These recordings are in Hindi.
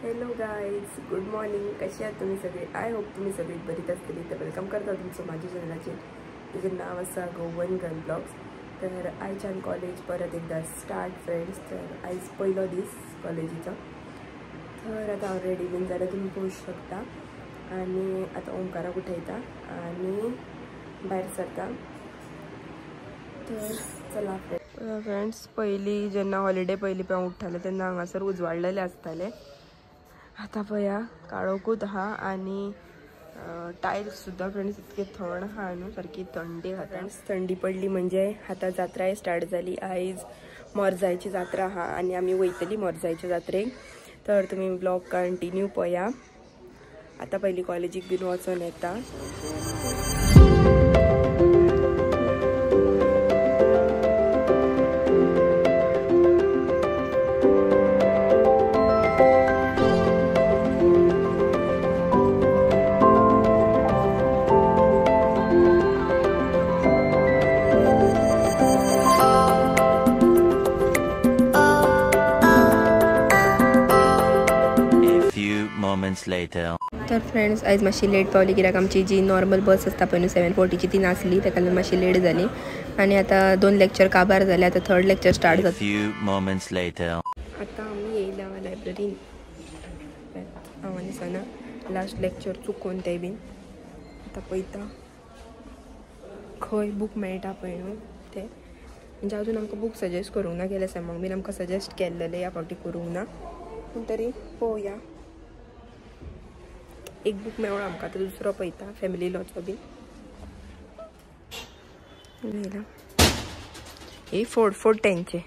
Hello guys, good morning. कसे आहात तुम्ही सगळे? आय होप तुम्ही सगळे बरीच असतील. तर वेलकम करता तुमचं माझ्या चॅनलाचे, तिचं नाव असं गोवन गर्ल ब्लॉग्स. तर आयच्यान कॉलेज परत एकदा स्टार्ट फ्रेंड्स. तर आयज पहिलो दीस कॉलेजीचा. तर आता ऑलरेडी बीन जाल्यार तुम्ही पोवू शकता. आणि आता ओंकाराक उठयता आणि भायर सरता. तर चला फ्रेंड्स, पयलीं जेन्ना हॉलिडे पयलीं हांव उठ्ठालें तेन्ना हांगासर उजवाडलेले आसताले. आता पया काळोखूच आहा आणि टायल्स सुद्धा फ्रेंड्स इतके थंड आहा न्हू, सारकी थंडी आहा. फ्रेंड्स थंडी पडली म्हणजे आता जात्राय स्टार्ट जाली. आयज मोरजायची जात्रा आहा आणि आमी वयतली मोरजायच्या जात्रेक. तर तुम्ही ब्लॉग कंटिन्यू पया. आता पयलीं कॉलेजीक बीन वचून येता. तर फ्रेंड्स आयज मातशी लेट पावली, कित्याक आमची जी नॉर्मल बस आसता पळय न्हू 740ची ती नासली, ताका लागून मातशी लेट जाली. आणि आता 2 लेक्चर काबार जाले. आता 3rd लेक्चर स्टार्ट जाता. आता आमी येयला लायब्ररीन. हांव आनी सना लास्ट लेक्चर चुकोवन ते बीन आता पळयता खंय बूक मेळटा पळय न्हू ते. म्हणजे अजून आमकां बूक सजेस्ट करूंक ना, गेल्या सेमाक बीन आमकां सजेस्ट केल्लेले, ह्या फावटी करूंक ना. पूण तरी पळोवया. एक बूक मेळ्ळो आमकां, आतां दुसरो पळयता फॅमिली लॉचो बीन. हे फोड तेंचे.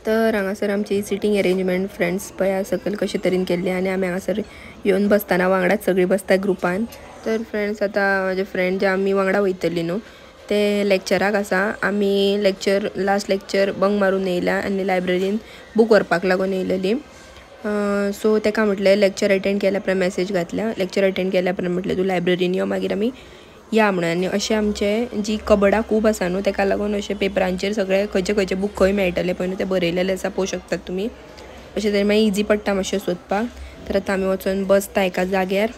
तर हांगासर आमची सिटींग अरेंजमेंट फ्रेंड्स पळया सकयल कशे तरेन केल्ली. आनी आमी हांगासर येवन बसतना वांगडाच सगळीं बसता ग्रुपान. तर फ्रेंड्स आता म्हाजे फ्रेंड जे आमी वांगडा वयतली न्हू ते लेक्चराक आसा. आमी लास्ट लेक्चर बंक मारून येयला आनी लायब्ररीन बूक व्हरपाक लागून येयलेली. सो तेका म्हटलें लेक्चर अटेंड केल्या उपरांत मेसेज घातल्या. लेक्चर अटेंड केल्या उपरांत म्हटलें तूं लायब्ररीन यो, मागीर आमी या म्हणून. आनी अशें आमचे जी कबडां खूब आसा न्हू, तेका लागून अशें पेपरांचेर सगळे खंयचे बूक खंय मेळटले पळय न्हू ते बरयलेले आसा, पळोवंक शकतात तुमी. अशें तरी मागीर इजी पडटा मातशें सोदपाक. तर आतां आमी वचून बसता एका जाग्यार.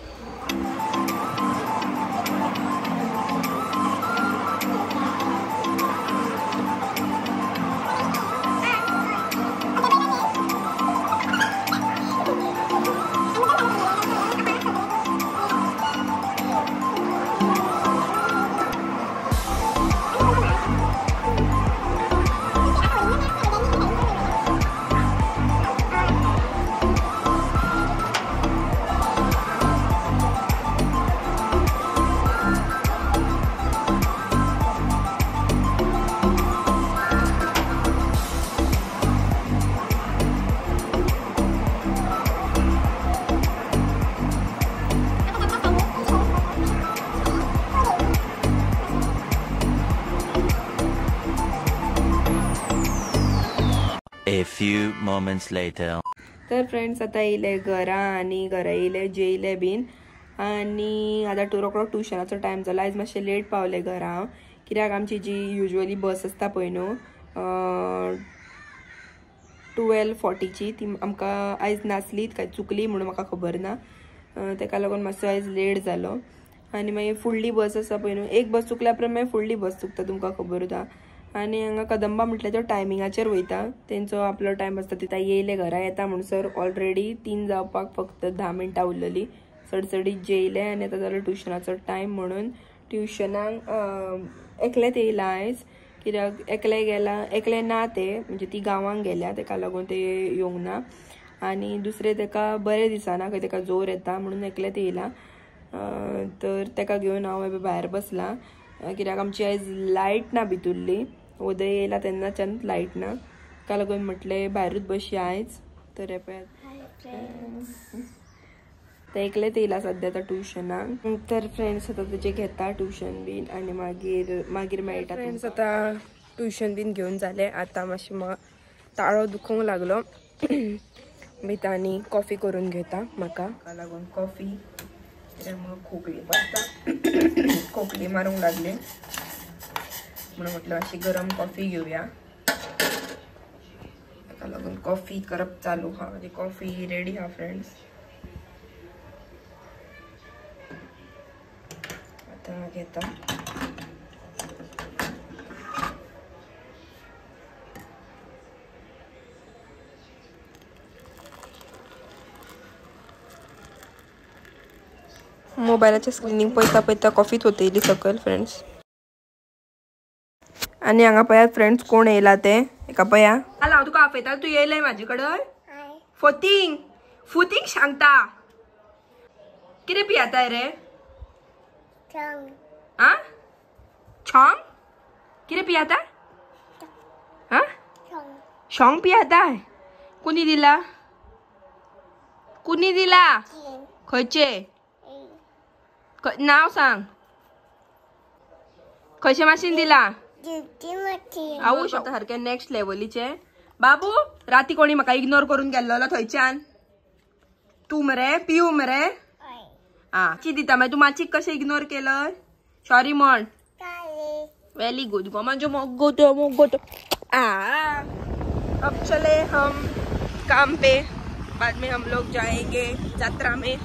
A few moments later. तर फ्रेंड्स आता येयले घरा आणि घरा येयले जेयले बीन. आणि आता रोकडो ट्युशनाचो टायम जालो. आयज मातशें लेट पावले घरा हांव, कित्याक आमची जी युजली बस आसता पळय न्हू 12:40ची ती आमकां आयज नासली, काय चुकली म्हणून म्हाका खबर ना. तेका लागून मातसो आयज लेट जालो. आनी मागीर फुडली बस आसा पळय न्हू, एक बस चुकल्या उपरांत मागीर फुडली बस चुकता, तुमकां खबर आसा. आनी हांगा कदंबा म्हटल्यार तो टायमिंगाचेर वयता, तेंचो आपलो टायम आसता. तिता येयले घरा येता म्हणसर ऑलरेडी 3 जावपाक फक्त 10 मिनटां उरलेली. चडचडीत जेयले आनी आतां जालो ट्युशनाचो टायम म्हणून ट्युशनाक एकलेच येयला आयज, कित्याक एकले ना ते, म्हणजे ती गांवांक गेल्या, तेका लागून ते येवंक ना. आनी दुसरे तेका बरें दिसना, खंय तेका जोर येता म्हणून एकलेच येयला. तर तेका घेवन हांव भायर बसलां, कित्याक आमची आयज लायट ना भितुरली. उदय येयला तेन्नाच्यान लायट ना, ताका लागून म्हटलें भायरूच बसया आयज. तर ते एकलेच येयला सद्या आतां ट्युशनाक. तर फ्रेंड्स आता तेजे घेता ट्युशन बीन आनी मागीर मेळटा. फ्रेंड्स आता ट्युशन बीन घेवन जालें. आतां मातशें ताळो दुखोंक लागलो. भिता आनी कॉफी करून घेता म्हाका लागून. कॉफी खोकली पडटा, खोकली मारूंक लागली म्हणून म्हटलं अशी गरम कॉफी घेऊया. अजून कॉफी करप चालू हा म्हणजे कॉफी रेडी हा फ्रेंड्स. आता घेता मोबाईलाच्या स्क्रीनिंग पळता पळता कॉफीत होते सकल फ्रेंड्स. आणि हांगा पळयात फ्रेंड्स कोण येयला ते एका पळया. हांव तुका आपयता तू येयलय म्हाजे कडेन. फोतींग फुतींग सांगता कितें पियाताय रे. आ छॉंग कितें पियाता. हा शॉंग पियाताय. कुणी दिला कुणी दिला खंयचे नाव सांग. खंयचे माशीन दिला. आवू शकता सारखे नेक्स्ट लेवलीचे. बाबू राती कोणी म्हाका इग्नोर करून गेल्लो थंयच्यान. तू मरे पिऊ मरे. हा ची दिता मागीर तू माचीक कशें इग्नोर केलं. सॉरी म्हण. वेरी गुड गो म्हणजे मोगो तो. अब चले हम काम पे. बाद में हम लोग जाएंगे यात्रा में.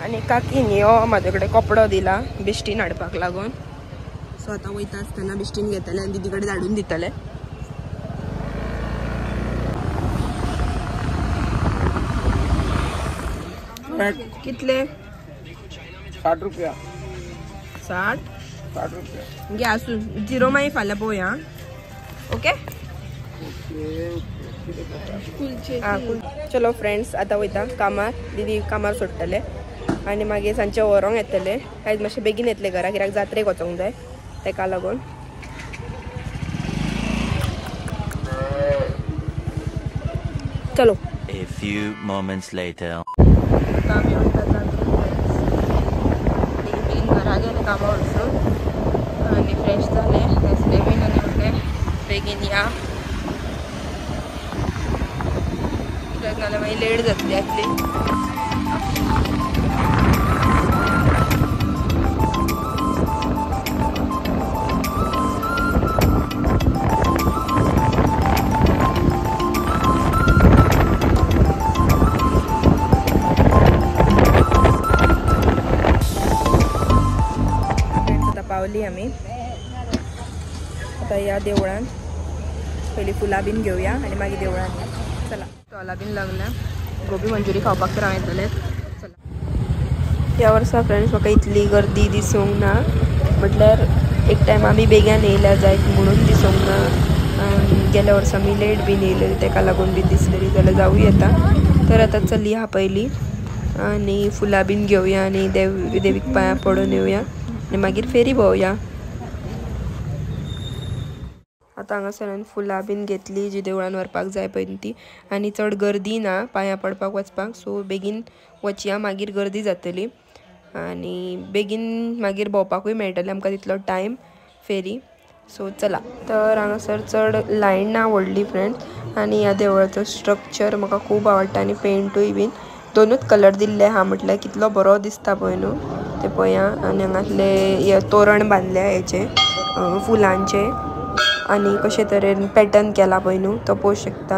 आणि काकीनी माझ्याकडे कपडो दिला बिश्टीन हाडपाक लागून. सो आता वयता आसतना बिश्टीन घेतले आणि दीदी कडे धाडून दितले. कितले 60 रुपया. 60 रुपया घे आसून झिरो मागीर फाल्यां पळोवया. ओके चलो फ्रेंड्स आता वयता कामार. दीदी कामार सोडटले आणि मागीर सांजचे वरोंक येतले. आयज मातशें बेगीन येतले घरा कित्याक जात्रेक वचोंक जाय तेका लागून. चलो. A few moments later. आमी वयता जात्रेक बेगीन घरा गेले कामा वचून आनी फ्रेश जाले न्हेसले बीन आनी म्हणले बेगीन या कित्याक नाल्यार मागीर लेट जातली आसली. पावली आम्ही आता या देवळान. पहिली फुलां बीन घेवया आणि मागीर देवळान या. चला स्टॉला बीन लागल्या. गोबी मंचुरी खावपाक तर हांव येतलें. चला. ह्या वर्सा फ्रेंड्स म्हाका इतली गर्दी दिसूंक ना. म्हटल्यार एक टायम आमी बेगीन येयल्या जायत म्हणून दिसूंक ना. गेल्या वर्सा आमी लेट बीन येयलेली तेका लागून बीन दिसलेली जाल्यार जावूं येता. तर आतां चली हा पयली आनी फुलां बीन घेवया आनी देवीक पांयां पडून येवया आनी मागीर फेरी भोंवया. आतां हांगासर फुलां बीन घेतली जी देवळान व्हरपाक जाय पळय ती. आनी चड गर्दी ना पांयां पडपाक वचपाक. सो बेगीन वचया मागीर गर्दी जातली आनी बेगीन मागीर भोंवपाकूय मेळटलें आमकां तितलो टायम फेरी. सो चला. तर हांगासर चड लायन ना व्हडली फ्रेंड्स. आनी ह्या देवळाचो स्ट्रक्चर म्हाका खूब आवडटा आनी पेंटूय बीन दोनूच कलर दिल्ले हा. म्हटल्यार कितलो बरो दिसता पळय न्हू ते पळया. आनी हांगासले तोरण बांदल्या हेचे फुलांचे आनी कशे तरेन पॅटर्न केला पळय न्हू तो पळोवंक शकता.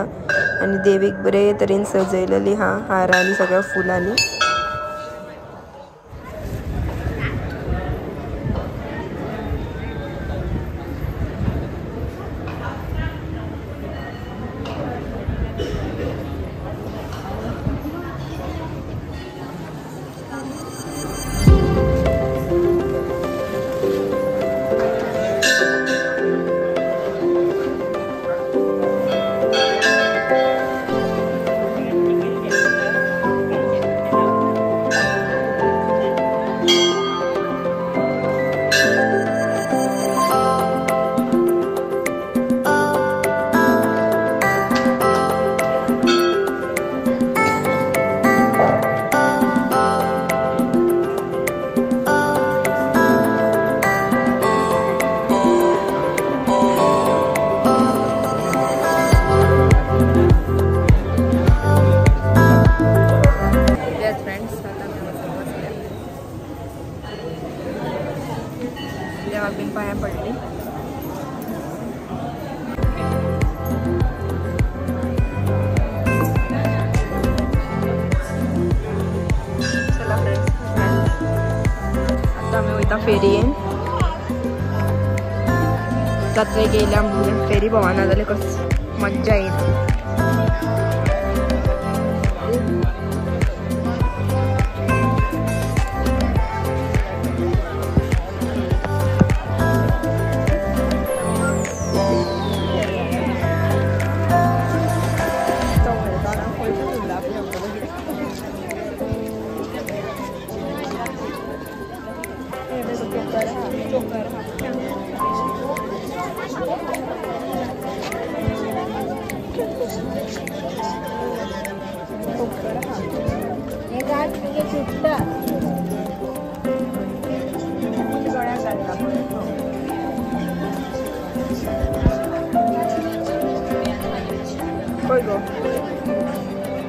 आनी देवीक बरे तरेन सजयलेली हा हारांनी सगळ्या फुलांनी. देवाक बीन पांयां पडली. आता आम्ही वयता फेरयेन जात्रेक येयल्या फेरी भोंवना जाल्यार कस मज्जा येता.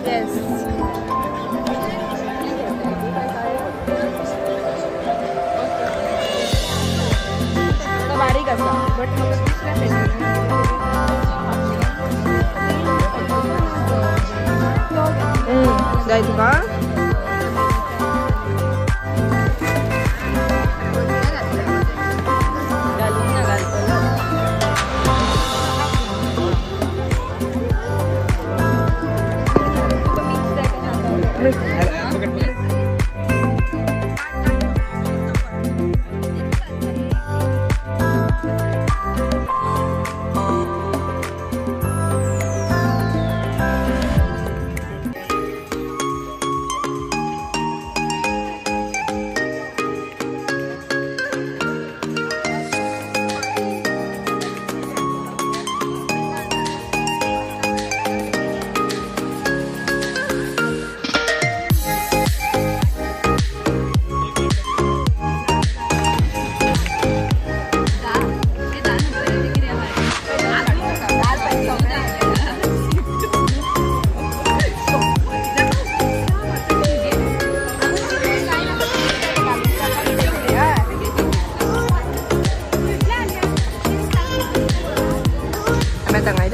Yes. बारीक असा बट म्हाका दुसऱ्या जाय तुका घालून ना घालतलो.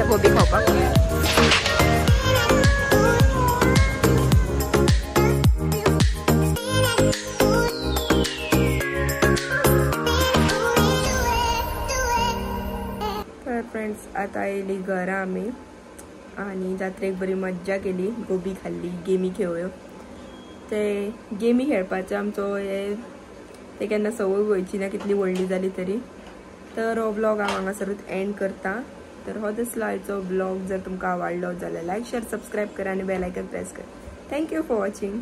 गोबी खावपाक तर फ्रेंड्स आता येयली घरा आमी आणि जात्रेक बरी मज्जा केली. गोबी खाल्ली, गेमी खेळ्यो. ते गेमी खेळपाचो आमचो हे ते केन्ना संवय गोंयची ना कितली व्हडली जाली तरी. तर हो ब्लॉग हांव हांगासरूच एंड करता. तर हो दिसलो आयचो ब्लॉग. जर तुमकां आवडलो जाल्यार लायक शेअर सबस्क्राईब करा आणि बेल आयकन प्रेस करा. Thank you for watching.